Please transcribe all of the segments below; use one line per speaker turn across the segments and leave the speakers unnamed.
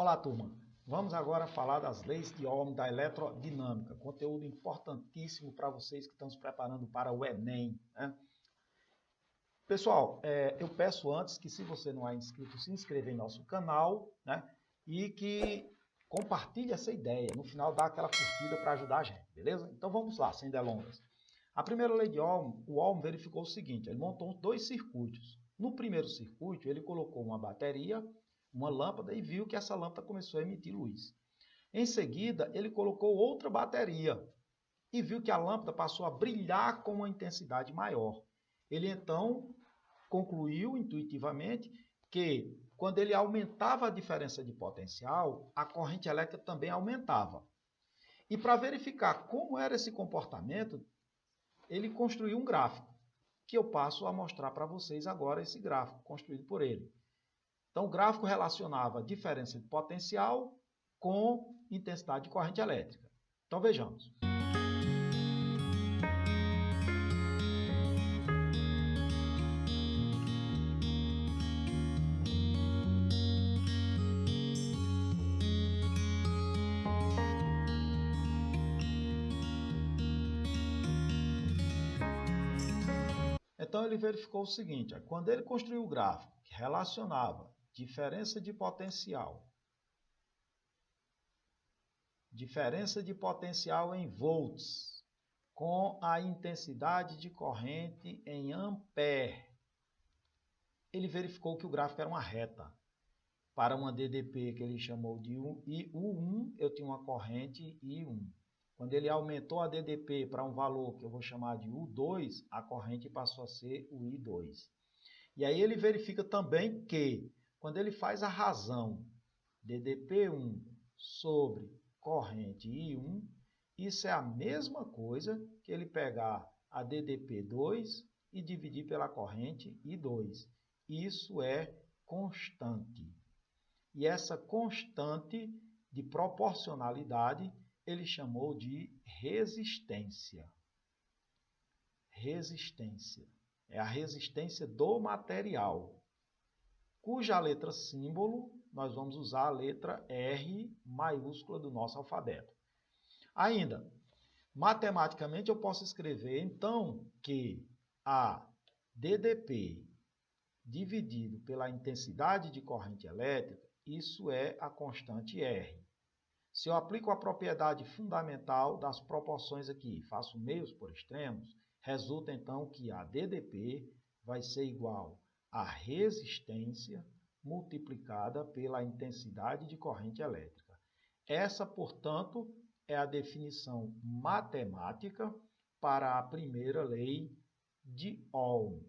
Olá, turma. Vamos agora falar das leis de Ohm da eletrodinâmica. Conteúdo importantíssimo para vocês que estão se preparando para o Enem, né? Pessoal, eu peço antes que, se você não é inscrito, se inscreva em nosso canal, né? E que compartilhe essa ideia. No final, dá aquela curtida para ajudar a gente, beleza? Então vamos lá, sem delongas. A primeira lei de Ohm, o Ohm verificou o seguinte: ele montou dois circuitos. No primeiro circuito, ele colocou uma bateria, uma lâmpada, e viu que essa lâmpada começou a emitir luz. Em seguida, ele colocou outra bateria e viu que a lâmpada passou a brilhar com uma intensidade maior. Ele então concluiu intuitivamente que, quando ele aumentava a diferença de potencial, a corrente elétrica também aumentava. E para verificar como era esse comportamento, ele construiu um gráfico, que eu passo a mostrar para vocês agora, esse gráfico construído por ele. Então, o gráfico relacionava a diferença de potencial com intensidade de corrente elétrica. Então, vejamos. Então, ele verificou o seguinte: quando ele construiu o gráfico que relacionava diferença de potencial em volts com a intensidade de corrente em ampere, ele verificou que o gráfico era uma reta. Para uma DDP que ele chamou de U1, eu tinha uma corrente I1. Quando ele aumentou a DDP para um valor que eu vou chamar de U2, a corrente passou a ser o I2. E aí ele verifica também que, quando ele faz a razão DDP1 sobre corrente I1, isso é a mesma coisa que ele pegar a DDP2 e dividir pela corrente I2. Isso é constante. E essa constante de proporcionalidade ele chamou de resistência. Resistência. É a resistência do material, cuja letra símbolo nós vamos usar a letra R maiúscula do nosso alfabeto. Ainda, matematicamente eu posso escrever então que a DDP dividido pela intensidade de corrente elétrica, isso é a constante R. Se eu aplico a propriedade fundamental das proporções aqui, faço meios por extremos, resulta então que a DDP vai ser igual a resistência multiplicada pela intensidade de corrente elétrica. Essa, portanto, é a definição matemática para a primeira lei de Ohm.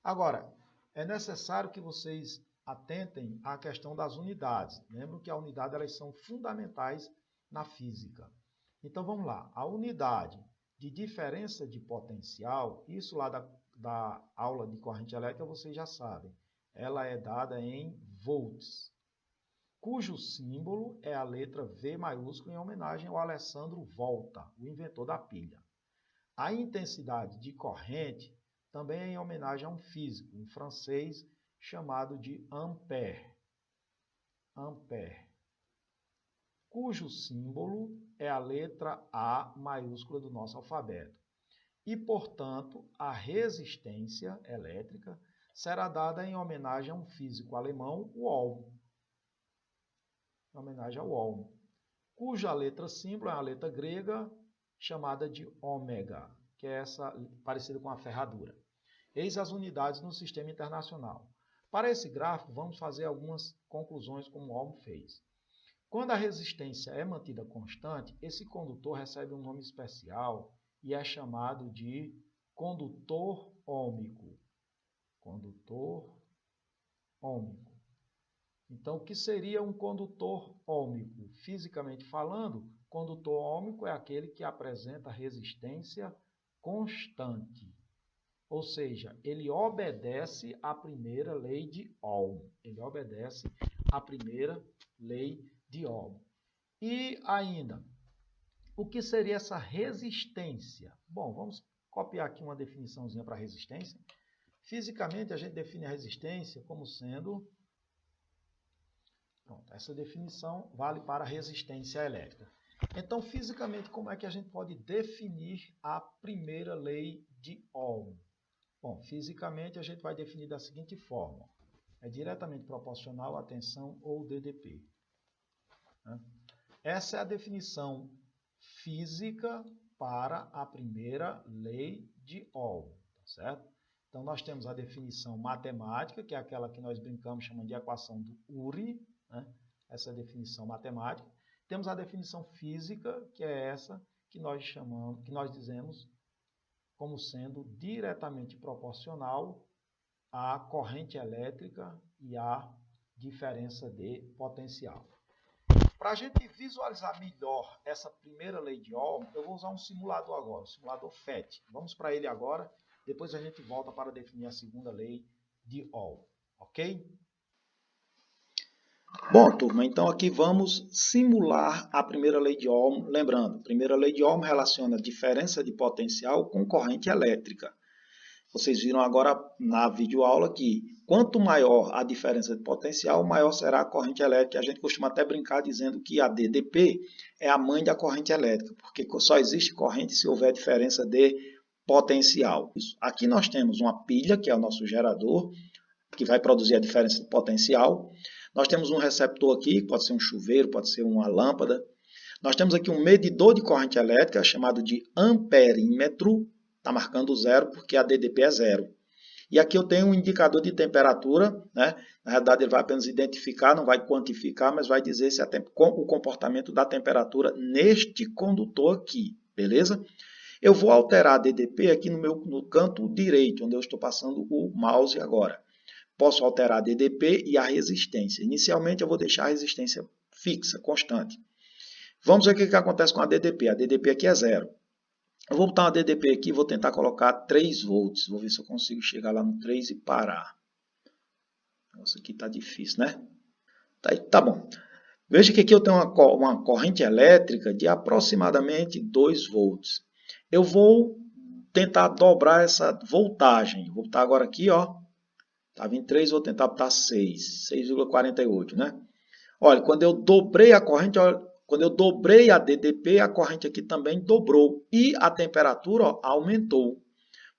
Agora, é necessário que vocês atentem à questão das unidades. Lembram que a unidade, elas são fundamentais na física. Então, vamos lá. A unidade de diferença de potencial, isso lá da aula de corrente elétrica, vocês já sabem. Ela é dada em volts, cujo símbolo é a letra V maiúscula em homenagem ao Alessandro Volta, o inventor da pilha. A intensidade de corrente também é em homenagem a um físico, um francês, chamado de Ampère. Ampère, cujo símbolo é a letra A maiúscula do nosso alfabeto. E, portanto, a resistência elétrica será dada em homenagem a um físico alemão, o Ohm. Em homenagem ao Ohm, cuja letra símbolo é a letra grega chamada de ômega, que é essa parecida com a ferradura. Eis as unidades no sistema internacional. Para esse gráfico, vamos fazer algumas conclusões como o Ohm fez. Quando a resistência é mantida constante, esse condutor recebe um nome especial e é chamado de condutor ôhmico. Condutor ôhmico. Então, o que seria um condutor ôhmico? Fisicamente falando, condutor ôhmico é aquele que apresenta resistência constante. Ou seja, ele obedece à primeira lei de Ohm. Ele obedece à primeira lei de Ohm. E ainda, o que seria essa resistência? Bom, vamos copiar aqui uma definiçãozinha para resistência. Fisicamente, a gente define a resistência como sendo Pronto, essa definição vale para a resistência elétrica. Então, fisicamente, como é que a gente pode definir a primeira lei de Ohm? Bom, fisicamente a gente vai definir da seguinte forma. É diretamente proporcional à tensão ou DDP. Essa é a definição física para a primeira lei de Ohm, tá certo? Então, nós temos a definição matemática, que é aquela que nós brincamos, chamando de equação do Uri, né? Essa é a definição matemática. Temos a definição física, que é essa que nós chamamos, que nós dizemos como sendo diretamente proporcional à corrente elétrica e à diferença de potencial. Para a gente visualizar melhor essa primeira lei de Ohm, eu vou usar um simulador agora, o simulador FET. Vamos para ele agora, depois a gente volta para definir a segunda lei de Ohm, ok? Bom, turma, então aqui vamos simular a primeira lei de Ohm. Lembrando, a primeira lei de Ohm relaciona a diferença de potencial com corrente elétrica. Vocês viram agora na videoaula que quanto maior a diferença de potencial, maior será a corrente elétrica. A gente costuma até brincar dizendo que a DDP é a mãe da corrente elétrica, porque só existe corrente se houver diferença de potencial. Aqui nós temos uma pilha, que é o nosso gerador, que vai produzir a diferença de potencial. Nós temos um receptor aqui, pode ser um chuveiro, pode ser uma lâmpada. Nós temos aqui um medidor de corrente elétrica, chamado de amperímetro. Está marcando zero porque a DDP é zero. E aqui eu tenho um indicador de temperatura, né? Na realidade ele vai apenas identificar, não vai quantificar, mas vai dizer se o comportamento da temperatura neste condutor aqui, beleza? Eu vou alterar a DDP aqui no canto direito, onde eu estou passando o mouse agora. Posso alterar a DDP e a resistência. Inicialmente eu vou deixar a resistência fixa, constante. Vamos ver o que acontece com a DDP. A DDP aqui é zero. Eu vou botar uma DDP aqui e vou tentar colocar 3 volts. Vou ver se eu consigo chegar lá no 3 e parar. Nossa, aqui está difícil, né? Tá bom. Veja que aqui eu tenho uma corrente elétrica de aproximadamente 2 volts. Eu vou tentar dobrar essa voltagem. Vou botar agora aqui, ó. Estava em 3, vou tentar botar 6. 6,48, né? Olha, quando eu dobrei a corrente, olha, quando eu dobrei a DDP, a corrente aqui também dobrou. E a temperatura, ó, aumentou.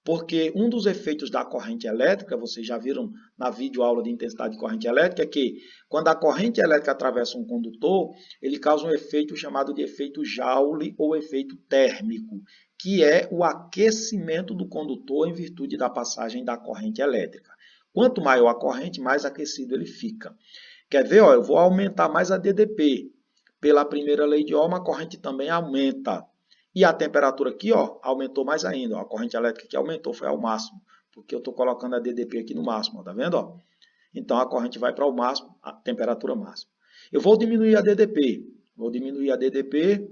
Porque um dos efeitos da corrente elétrica, vocês já viram na videoaula de intensidade de corrente elétrica, é que quando a corrente elétrica atravessa um condutor, ele causa um efeito chamado de efeito Joule ou efeito térmico, que é o aquecimento do condutor em virtude da passagem da corrente elétrica. Quanto maior a corrente, mais aquecido ele fica. Quer ver? Ó, eu vou aumentar mais a DDP. Pela primeira lei de Ohm, a corrente também aumenta. E a temperatura aqui, ó, aumentou mais ainda. Ó, a corrente elétrica aqui aumentou, foi ao máximo. Porque eu estou colocando a DDP aqui no máximo, ó, tá vendo? Ó? Então a corrente vai para o máximo, a temperatura máxima. Eu vou diminuir a DDP. Vou diminuir a DDP.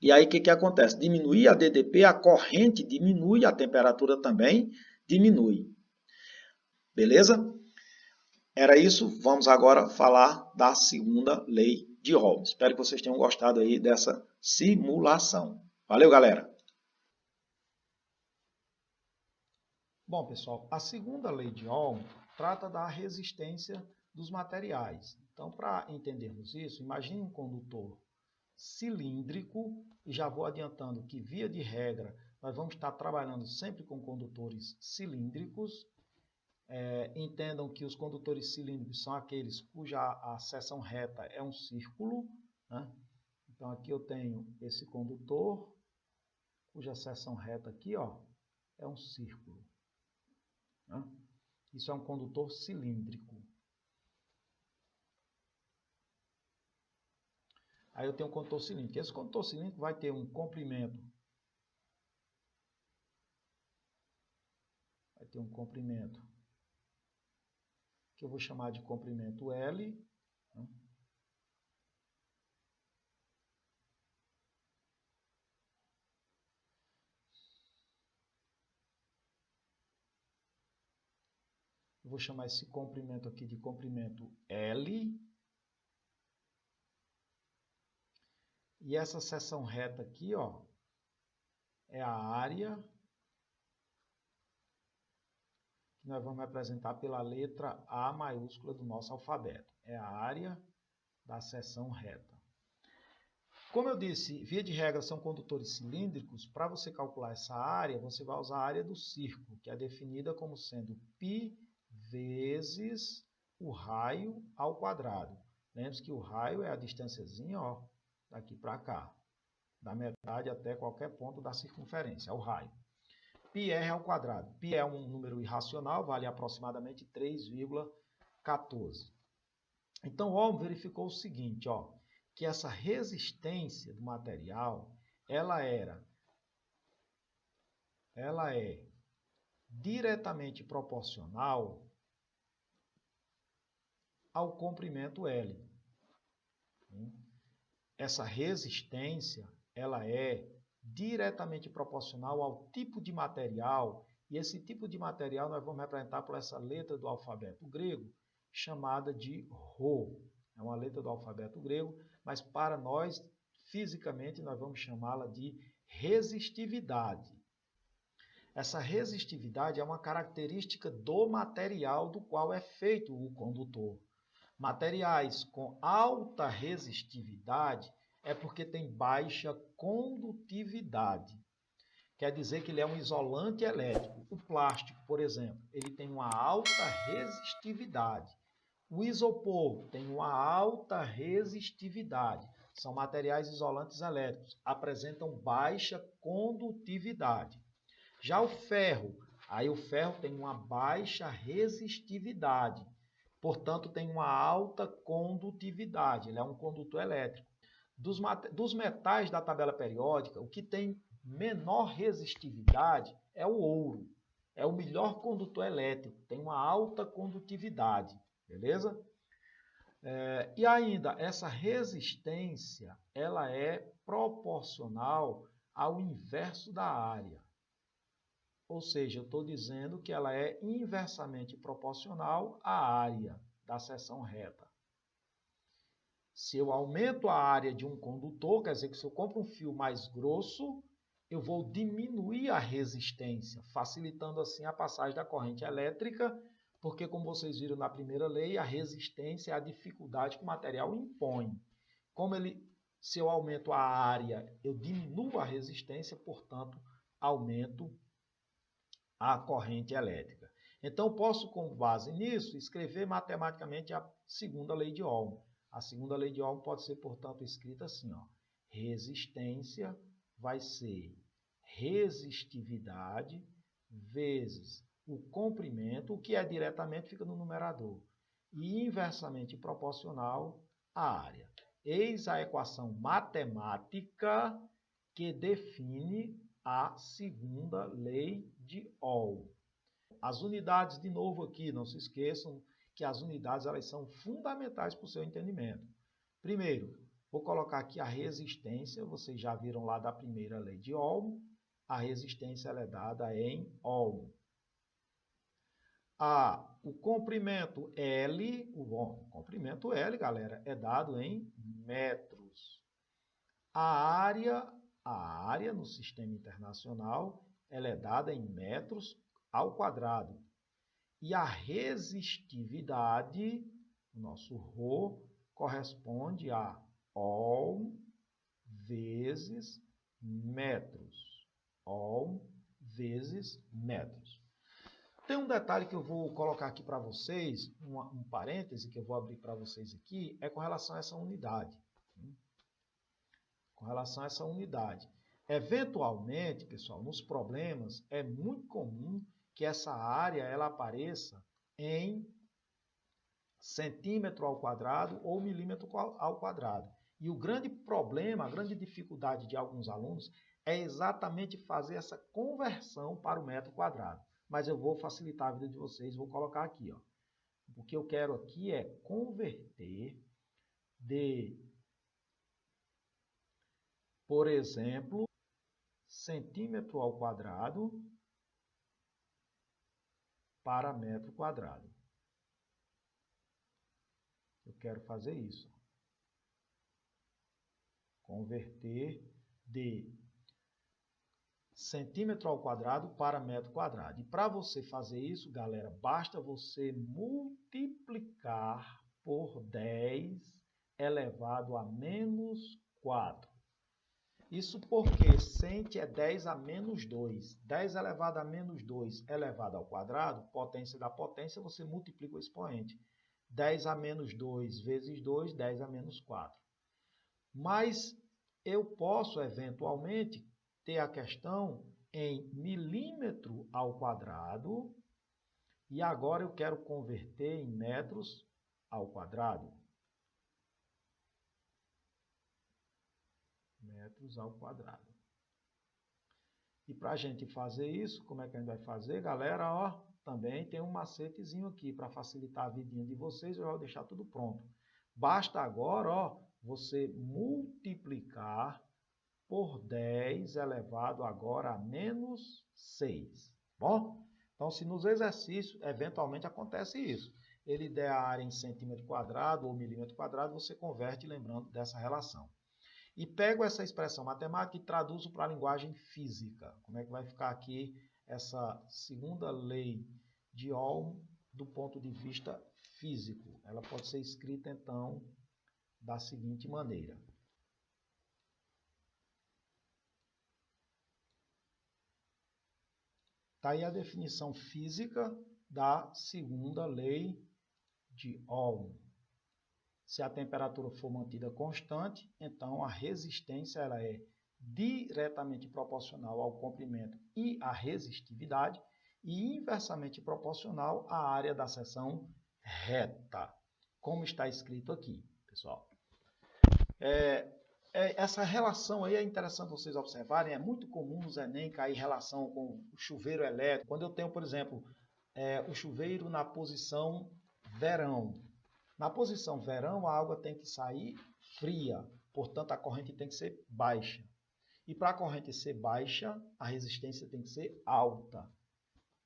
E aí o que acontece? Diminuir a DDP, a corrente diminui, a temperatura também diminui. Beleza? Era isso, vamos agora falar da segunda lei de Ohm. Espero que vocês tenham gostado aí dessa simulação. Valeu, galera! Bom, pessoal, a segunda lei de Ohm trata da resistência dos materiais. Então, para entendermos isso, imagine um condutor cilíndrico, e já vou adiantando que, via de regra, nós vamos estar trabalhando sempre com condutores cilíndricos. Entendam que os condutores cilíndricos são aqueles cuja a seção reta é um círculo, né? Então aqui eu tenho esse condutor, cuja seção reta aqui, ó, é um círculo, né? Isso é um condutor cilíndrico. Aí eu tenho um condutor cilíndrico. Esse condutor cilíndrico vai ter um comprimento. Que eu vou chamar de comprimento L, né? Eu vou chamar esse comprimento aqui de comprimento L. E essa seção reta aqui, ó, é a área nós vamos representar pela letra A maiúscula do nosso alfabeto. É a área da seção reta. Como eu disse, via de regra são condutores cilíndricos. Para você calcular essa área, você vai usar a área do círculo, que é definida como sendo π vezes o raio ao quadrado. Lembre-se que o raio é a distânciazinha, ó, daqui para cá, da metade até qualquer ponto da circunferência, é o raio. πr ao quadrado. Π é um número irracional, vale aproximadamente 3,14. Então, o Ohm verificou o seguinte, ó, que essa resistência do material, ela é diretamente proporcional ao comprimento L. Essa resistência, ela é diretamente proporcional ao tipo de material, e esse tipo de material nós vamos representar por essa letra do alfabeto grego, chamada de Rho. É uma letra do alfabeto grego, mas para nós, fisicamente, nós vamos chamá-la de resistividade. Essa resistividade é uma característica do material do qual é feito o condutor. Materiais com alta resistividade é porque tem baixa condutividade. Quer dizer que ele é um isolante elétrico. O plástico, por exemplo, ele tem uma alta resistividade. O isopor tem uma alta resistividade. São materiais isolantes elétricos, apresentam baixa condutividade. Já o ferro tem uma baixa resistividade. Portanto, tem uma alta condutividade, ele é um condutor elétrico. Dos metais da tabela periódica, o que tem menor resistividade é o ouro. É o melhor condutor elétrico, tem uma alta condutividade, beleza? E ainda, essa resistência, ela é proporcional ao inverso da área. Ou seja, eu estou dizendo que ela é inversamente proporcional à área da seção reta. Se eu aumento a área de um condutor, quer dizer que se eu compro um fio mais grosso, eu vou diminuir a resistência, facilitando assim a passagem da corrente elétrica, porque, como vocês viram na primeira lei, a resistência é a dificuldade que o material impõe. Se eu aumento a área, eu diminuo a resistência, portanto, aumento a corrente elétrica. Então, posso, com base nisso, escrever matematicamente a segunda lei de Ohm. A segunda lei de Ohm pode ser, portanto, escrita assim, ó. Resistência vai ser resistividade vezes o comprimento, o que é diretamente fica no numerador, e inversamente proporcional à área. Eis a equação matemática que define a segunda lei de Ohm. As unidades, de novo aqui, não se esqueçam que as unidades elas são fundamentais para o seu entendimento. Primeiro, vou colocar aqui a resistência, vocês já viram lá da primeira lei de Ohm, a resistência ela é dada em Ohm. O comprimento L, o comprimento L, galera, é dado em metros. A área no sistema internacional, ela é dada em metros ao quadrado. E a resistividade, o nosso Rho, corresponde a Ohm vezes metros. Ohm vezes metros. Tem um detalhe que eu vou colocar aqui para vocês, um parêntese que eu vou abrir para vocês aqui, é com relação a essa unidade. Com relação a essa unidade. Eventualmente, pessoal, nos problemas, é muito comum que essa área ela apareça em centímetro ao quadrado ou milímetro ao quadrado. E o grande problema, a grande dificuldade de alguns alunos é exatamente fazer essa conversão para o metro quadrado. Mas eu vou facilitar a vida de vocês, vou colocar aqui, ó. O que eu quero aqui é converter de, por exemplo, centímetro ao quadrado para metro quadrado. Eu quero fazer isso. Converter de centímetro ao quadrado para metro quadrado. E para você fazer isso, galera, basta você multiplicar por 10 elevado a menos 4. Isso porque cent é 10 a menos 2. 10 elevado a menos 2 elevado ao quadrado, potência da potência, você multiplica o expoente. 10 a menos 2 vezes 2, 10 a menos 4. Mas eu posso, eventualmente, ter a questão em milímetro ao quadrado e agora eu quero converter em metros ao quadrado. Metros ao quadrado. E para a gente fazer isso, como é que a gente vai fazer, galera? Ó, também tem um macetezinho aqui para facilitar a vidinha de vocês, eu vou deixar tudo pronto. Basta agora, ó, você multiplicar por 10 elevado agora a menos 6. Bom? Então, se nos exercícios, eventualmente acontece isso. Ele der a área em centímetro quadrado ou milímetro quadrado, você converte lembrando dessa relação. E pego essa expressão matemática e traduzo para a linguagem física. Como é que vai ficar aqui essa segunda lei de Ohm do ponto de vista físico? Ela pode ser escrita, então, da seguinte maneira. Está aí a definição física da segunda lei de Ohm. Se a temperatura for mantida constante, então a resistência ela é diretamente proporcional ao comprimento e à resistividade e inversamente proporcional à área da seção reta, como está escrito aqui, pessoal. Essa relação aí é interessante vocês observarem, é muito comum no Enem cair relação com o chuveiro elétrico. Quando eu tenho, por exemplo, o chuveiro na posição verão. Na posição verão, a água tem que sair fria, portanto, a corrente tem que ser baixa. E para a corrente ser baixa, a resistência tem que ser alta.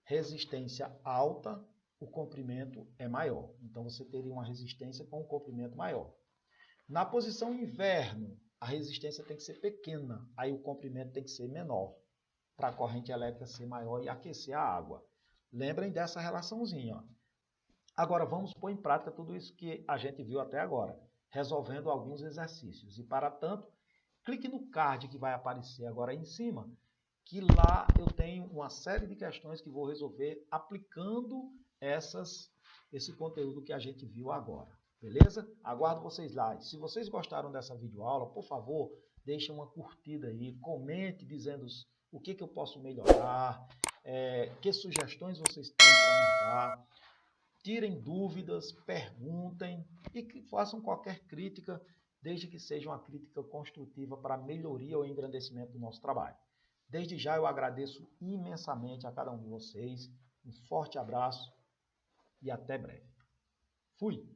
Resistência alta, o comprimento é maior. Então, você teria uma resistência com um comprimento maior. Na posição inverno, a resistência tem que ser pequena, aí o comprimento tem que ser menor, para a corrente elétrica ser maior e aquecer a água. Lembrem dessa relaçãozinha, ó. Agora, vamos pôr em prática tudo isso que a gente viu até agora, resolvendo alguns exercícios. E, para tanto, clique no card que vai aparecer agora aí em cima, que lá eu tenho uma série de questões que vou resolver aplicando esse conteúdo que a gente viu agora. Beleza? Aguardo vocês lá. E se vocês gostaram dessa videoaula, por favor, deixem uma curtida aí, comente dizendo o que eu posso melhorar, que sugestões vocês têm para me dar. Tirem dúvidas, perguntem e que façam qualquer crítica, desde que seja uma crítica construtiva para a melhoria ou engrandecimento do nosso trabalho. Desde já eu agradeço imensamente a cada um de vocês, um forte abraço e até breve. Fui!